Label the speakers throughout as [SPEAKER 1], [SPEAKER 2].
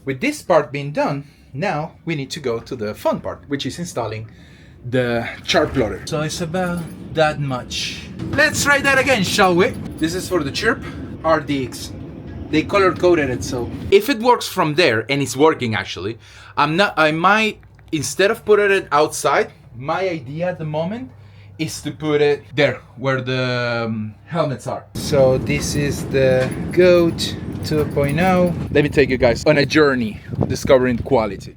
[SPEAKER 1] With this part being done, now we need to go to the fun part, which is installing the chart plotter. So it's about that much. Let's try that again, shall we? This is for the chirp RDX. They color coded it, so if it works from there, and it's working actually, I might, instead of putting it outside, my idea at the moment is to put it there where the helmets are. So this is the GOAT 2.0. Let me take you guys on a journey discovering quality.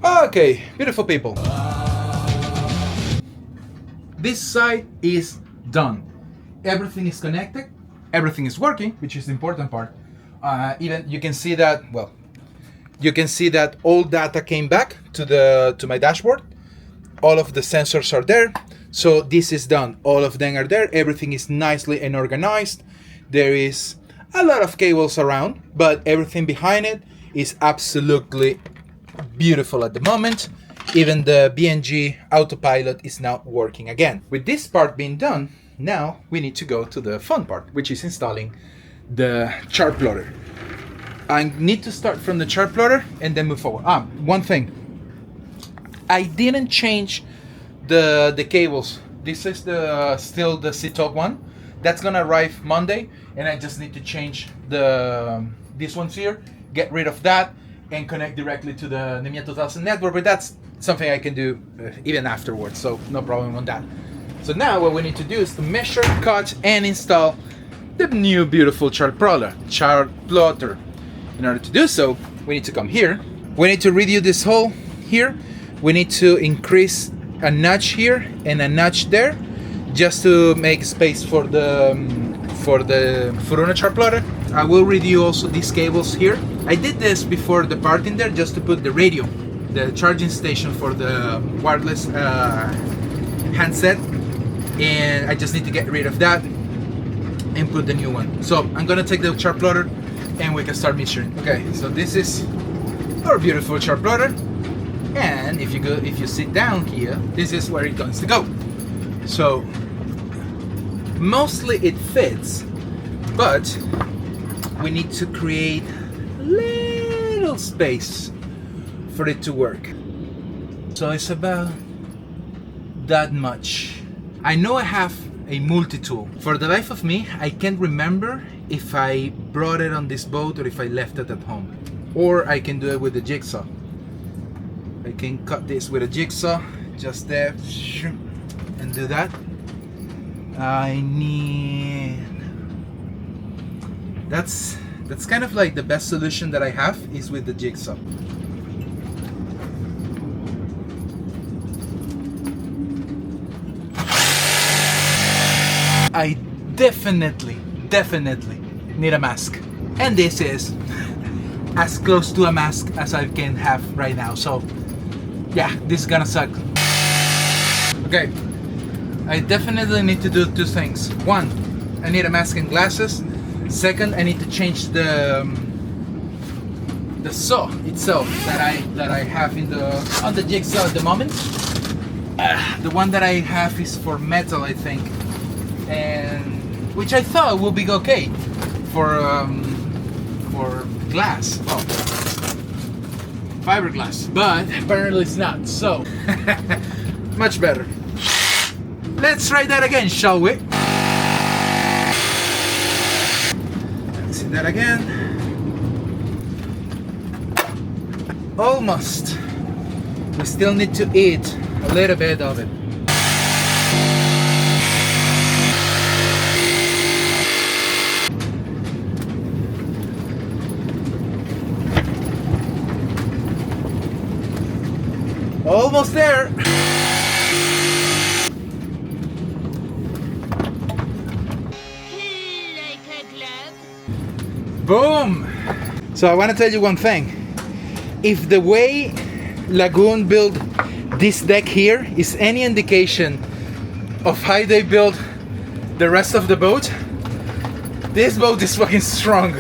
[SPEAKER 1] Okay, beautiful people. This side is done. Everything is connected. Everything is working, which is the important part. Even you can see that, well, you can see that all data came back to my dashboard. All of the sensors are there. So this is done. All of them are there. Everything is nicely and organized. There is a lot of cables around, but everything behind it is absolutely beautiful at the moment. Even the BNG autopilot is now working again. With this part being done, now we need to go to the fun part, which is installing the chart plotter. I need to start from the chart plotter and then move forward. One thing. I didn't change the cables. This is still the CHARTPLOTTER one. That's gonna arrive Monday, and I just need to change these ones here, get rid of that, and connect directly to the NMEA 2000 network, but that's something I can do even afterwards, so no problem on that. So now what we need to do is to measure, cut, and install the new beautiful chart plotter. In order to do so, we need to come here. We need to redo this hole here. We need to increase a notch here and a notch there, just to make space for the Furuno chart plotter. I will redo also these cables here. I did this before the part in there just to put the radio, the charging station for the wireless handset, and I just need to get rid of that and put the new one. So I'm gonna take the chart plotter and we can start measuring. Okay, so this is our beautiful chart plotter, and if you sit down here, this is where it going to go. So mostly it fits, but we need to create a little space for it to work. So it's about that much. I know I have a multi-tool. For the life of me, I can't remember if I brought it on this boat or if I left it at home. Or I can do it with the jigsaw. I can cut this with a jigsaw, just there, and do that. I need... That's kind of like the best solution that I have is with the jigsaw. I definitely need a mask, and this is as close to a mask as I can have right now. So yeah, this is gonna suck. Okay, I definitely need to do two things. One, I need a mask and glasses. Second, I need to change the saw itself that I have on the jigsaw at the moment. The one that I have is for metal, I think, and which I thought would be okay for glass, fiberglass, but apparently it's not. So much better. Let's try that again, shall we? Let's see that again. Almost. We still need to eat a little bit of it. Almost there. Boom! So I want to tell you one thing. If the way Lagoon built this deck here is any indication of how they build the rest of the boat, this boat is fucking strong.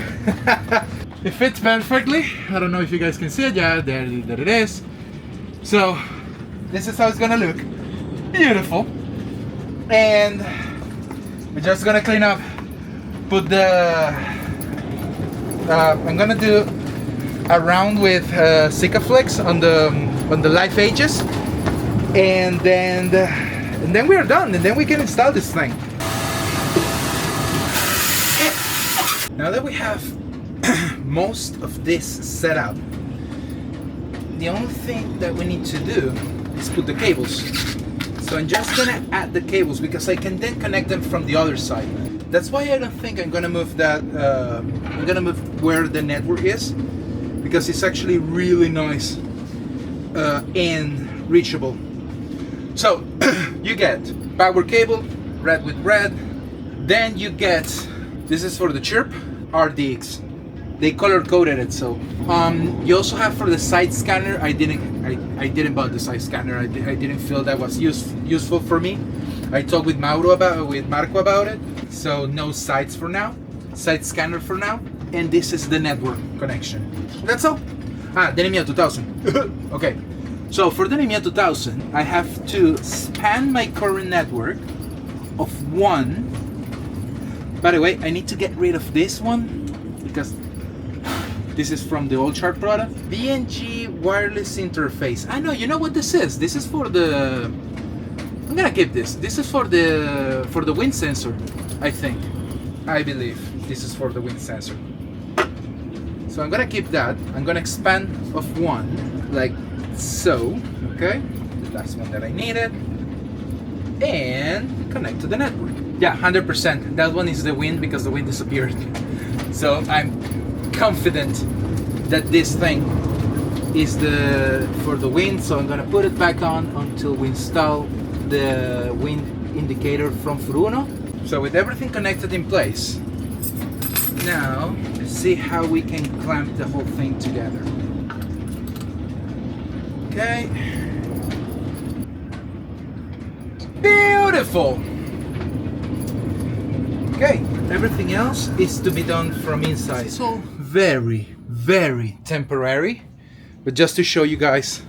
[SPEAKER 1] It fits perfectly. I don't know if you guys can see it. Yeah, there it is. So this is how it's gonna look. Beautiful. And We're just gonna clean up, put the, I'm gonna do a round with Sikaflex on the live edges, and then we're done, and then we can install this thing. Now that we have most of this set up, the only thing that we need to do is put the cables. So I'm just gonna add the cables because I can then connect them from the other side. That's why I don't think I'm gonna move that, I'm gonna move where the network is, because it's actually really nice and reachable. So you get power cable, red with red, then you get, this is for the chirp, RDX. They color coded it, so you also have for the side scanner. I didn't buy the side scanner. I didn't feel that was useful for me. I talked with Marco about it. So no sides for now, side scanner for now, and this is the network connection. That's all. The NMEA 2000. Okay, so for the NMEA 2000, I have to span my current network of 1. By the way, I need to get rid of this one because this is from the old chart product. BNG wireless interface. I know, you know what this is? This is for the, I'm gonna keep this. This is for the wind sensor, I think. I believe this is for the wind sensor. So I'm gonna keep that. I'm gonna expand of 1, like so, okay? The last one that I needed. And connect to the network. Yeah, 100%. That one is the wind because the wind disappeared. So I'm confident that this thing is for the wind, so I'm gonna put it back on until we install the wind indicator from Furuno. So with everything connected in place, now let's see how we can clamp the whole thing together. Okay, beautiful. Okay, everything else is to be done from inside. It's all very, very temporary, but just to show you guys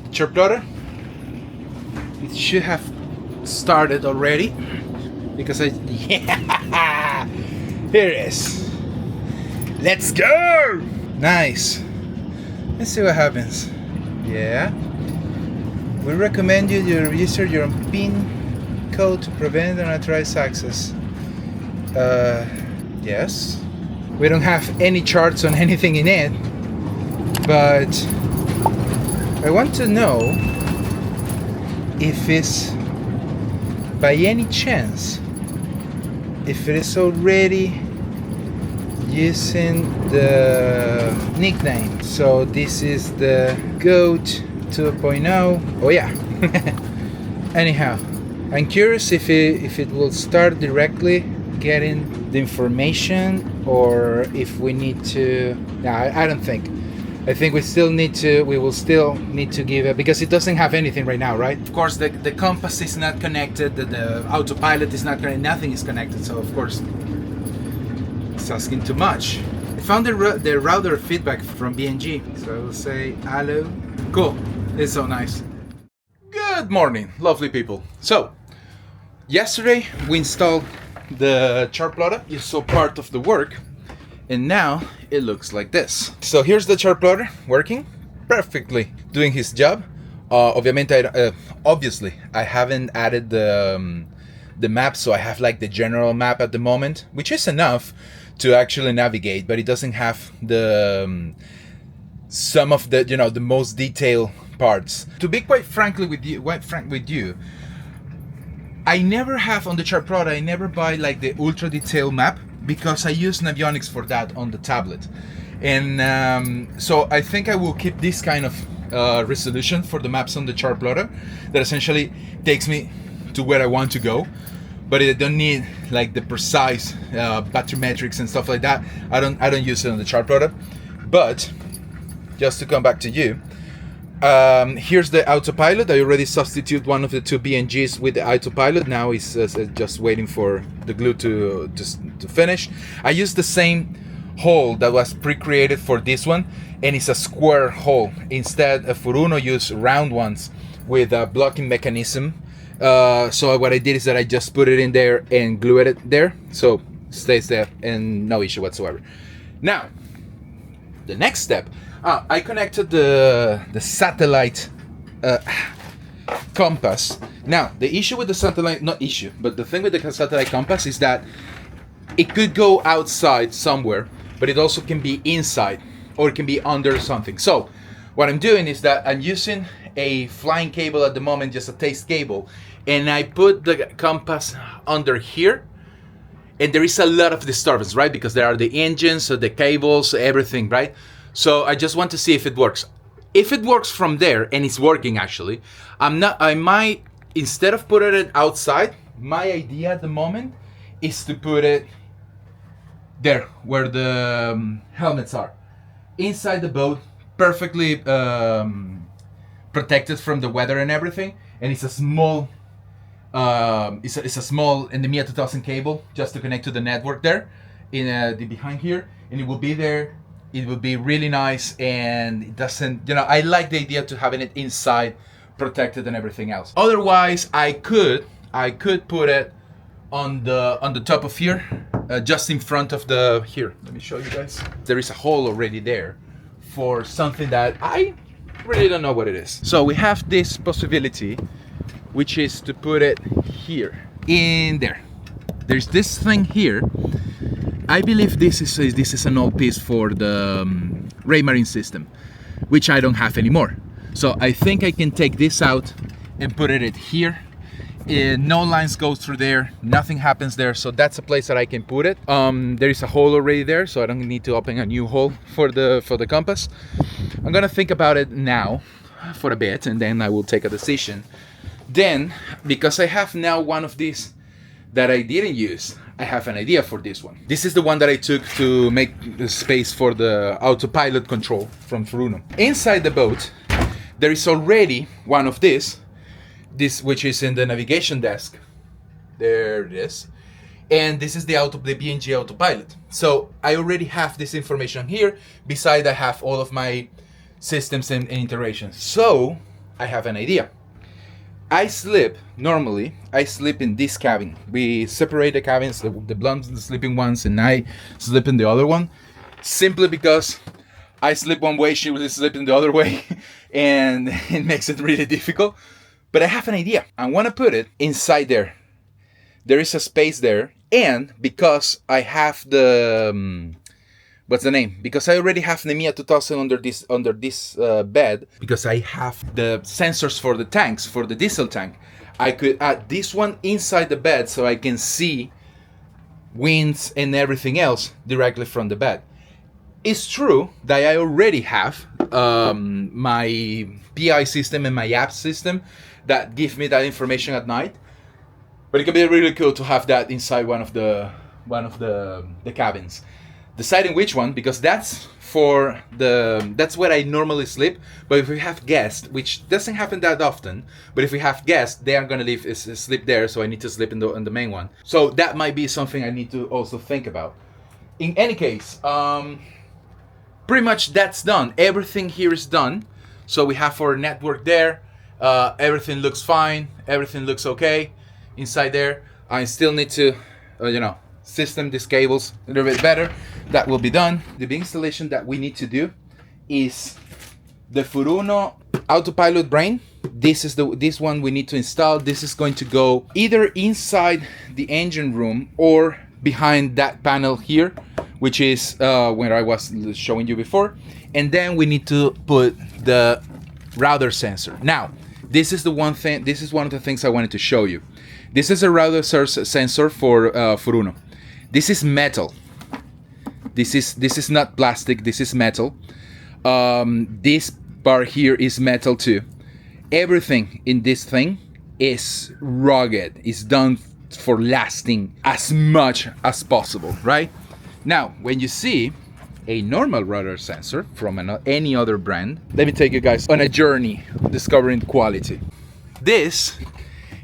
[SPEAKER 1] the chirp plotter, it should have started already because yeah, here it is. Let's go! Nice. Let's see what happens. Yeah. We recommend you to register your PIN code to prevent unauthorized access. Yes. We don't have any charts on anything in it, but I want to know if it's by any chance if it is already using the nickname. So this is the GOAT 2.0. Oh yeah. Anyhow, I'm curious if it will start directly getting the information, or if we need to. No, I don't think. I think we will still need to give it, because it doesn't have anything right now, right? Of course, the compass is not connected, the autopilot is not connected, nothing is connected, so of course it's asking too much. I found the router feedback from BNG, so I will say hello. Cool, it's so nice. Good morning, lovely people. So yesterday we installed the chart plotter. You saw part of the work, and now it looks like this. So here's the chart plotter working perfectly, doing his job. Obviously I haven't added the map, so I have like the general map at the moment, which is enough to actually navigate, but it doesn't have the some of the, you know, the most detailed parts. To be quite frank with you, I never have on the chart plotter, I never buy like the ultra detailed map, because I use Navionics for that on the tablet. And so I think I will keep this kind of resolution for the maps on the chart plotter that essentially takes me to where I want to go, but I don't need like the precise bathymetrics and stuff like that. I don't use it on the chart plotter. But just to come back to you, here's the autopilot. I already substitute one of the two BNGs with the autopilot. Now it's just waiting for the glue to finish. I use the same hole that was pre-created for this one, and it's a square hole. Instead, Furuno used round ones with a blocking mechanism So what I did is that I just put it in there and glued it there, so it stays there and no issue whatsoever. Now, the next step, I connected the satellite compass. Now, the issue with the satellite, not issue, but the thing with the satellite compass is that it could go outside somewhere, but it also can be inside, or it can be under something. So what I'm doing is that I'm using a flying cable at the moment, just a taste cable, and I put the compass under here, and there is a lot of disturbance, right? Because there are the engines, so the cables, everything, right? So I just want to see if it works. If it works from there, and it's working actually, I might, instead of putting it outside, my idea at the moment is to put it there, where the helmets are. Inside the boat, perfectly protected from the weather and everything, and it's a small it's a small NMEA 2000 cable just to connect to the network there in the behind here, and it will be there. It will be really nice, and it doesn't, you know, I like the idea to having it inside, protected and everything else. Otherwise, I could put it on the top of here, just in front of the, here, let me show you guys. There is a hole already there for something that I really don't know what it is. So we have this possibility, which is to put it here, in there. There's this thing here. I believe this is an old piece for the Raymarine system, which I don't have anymore. So I think I can take this out and put it here. No lines go through there, nothing happens there, so that's a place that I can put it. There is a hole already there, so I don't need to open a new hole for the compass. I'm gonna think about it now for a bit, and then I will take a decision. Then, because I have now one of these that I didn't use, I have an idea for this one. This is the one that I took to make the space for the autopilot control from Furuno. Inside the boat, there is already one of this which is in the navigation desk. There it is. And this is the BNG autopilot. So I already have this information here. Besides, I have all of my systems and iterations. So I have an idea. Normally I sleep in this cabin. We separate the cabins, the blondes and the sleeping ones, and I sleep in the other one, simply because I sleep one way, she will sleep in the other way, and it makes it really difficult. But I have an idea. I want to put it inside there. There is a space there, and because I have the what's the name? Because I already have NMEA 2000 under this bed, because I have the sensors for the tanks, for the diesel tank, I could add this one inside the bed so I can see winds and everything else directly from the bed. It's true that I already have my PI system and my app system that give me that information at night, but it can be really cool to have that inside one of the cabins. Deciding which one, because that's where I normally sleep. But if we have guests, which doesn't happen that often, but if we have guests, they are gonna sleep there, so I need to sleep in the main one. So that might be something I need to also think about. In any case, pretty much that's done. Everything here is done. So we have our network there. Everything looks fine. Everything looks okay inside there. I still need to, system these cables a little bit better. That will be done. The big installation that we need to do is the Furuno autopilot brain. This one we need to install. This is going to go either inside the engine room or behind that panel here, which is where I was showing you before. And then we need to put the router sensor. Now, this is one of the things I wanted to show you. This is a router sensor for Furuno. This is metal. This is not plastic. This is metal. This bar here is metal too. Everything in this thing is rugged. It's done for lasting as much as possible, right? Now, when you see a normal router sensor from any other brand, let me take you guys on a journey discovering quality. This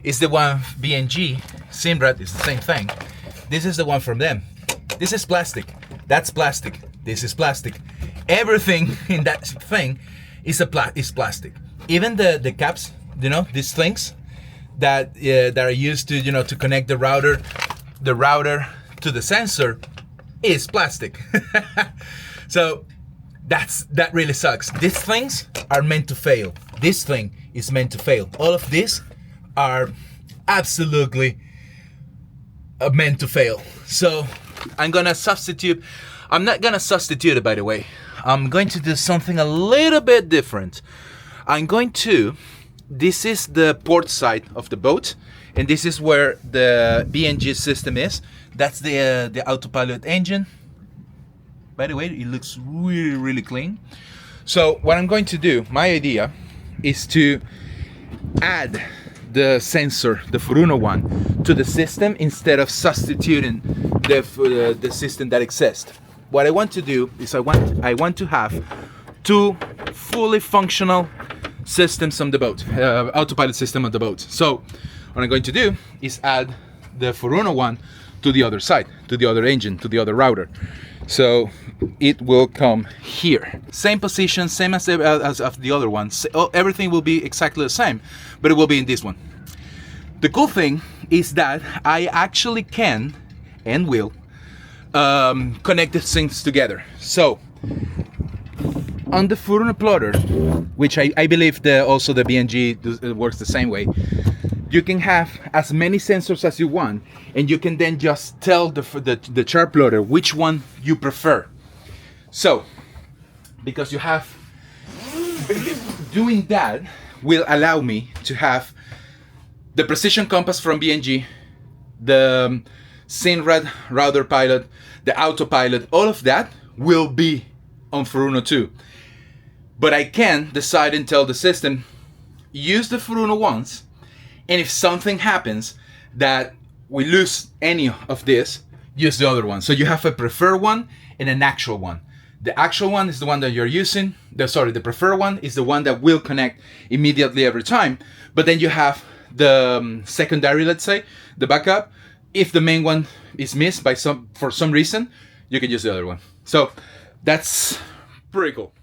[SPEAKER 1] is the one BNG, Simrad is the same thing. This is the one from them. This is plastic. That's plastic. This is plastic. Everything in that thing is plastic. Even the caps, these things, that are used to, you know, to connect the router to the sensor is plastic. So that really sucks. These things are meant to fail. This thing is meant to fail. All of these are absolutely meant to fail. So I'm gonna substitute. I'm not gonna substitute it, by the way. I'm going to do something a little bit different. This is the port side of the boat, and this is where the BNG system is. That's the autopilot engine. By the way, it looks really, really clean. So what I'm going to do, my idea, is to add the sensor, the Furuno one, to the system instead of substituting the system that exists. What I want to do is I want to have two fully functional systems on the boat, autopilot system on the boat. So what I'm going to do is add the Furuno one to the other side, to the other engine, to the other router. So it will come here. Same position, same as of the other one. Everything will be exactly the same, but it will be in this one. The cool thing is that I actually can and will connect the things together. So on the Furuno plotter, which I believe also the BNG works the same way, you can have as many sensors as you want, and you can then just tell the chart plotter which one you prefer. So, because you have, doing that will allow me to have the precision compass from BNG, the SynRad router pilot, the autopilot, all of that will be on Furuno 2. But I can decide and tell the system, use the Furuno once, and if something happens that we lose any of this, use the other one. So you have a preferred one and an actual one. The actual one is the one that you're using. The preferred one is the one that will connect immediately every time. But then you have the secondary, let's say, the backup. If the main one is missed for some reason, you can use the other one. So that's pretty cool.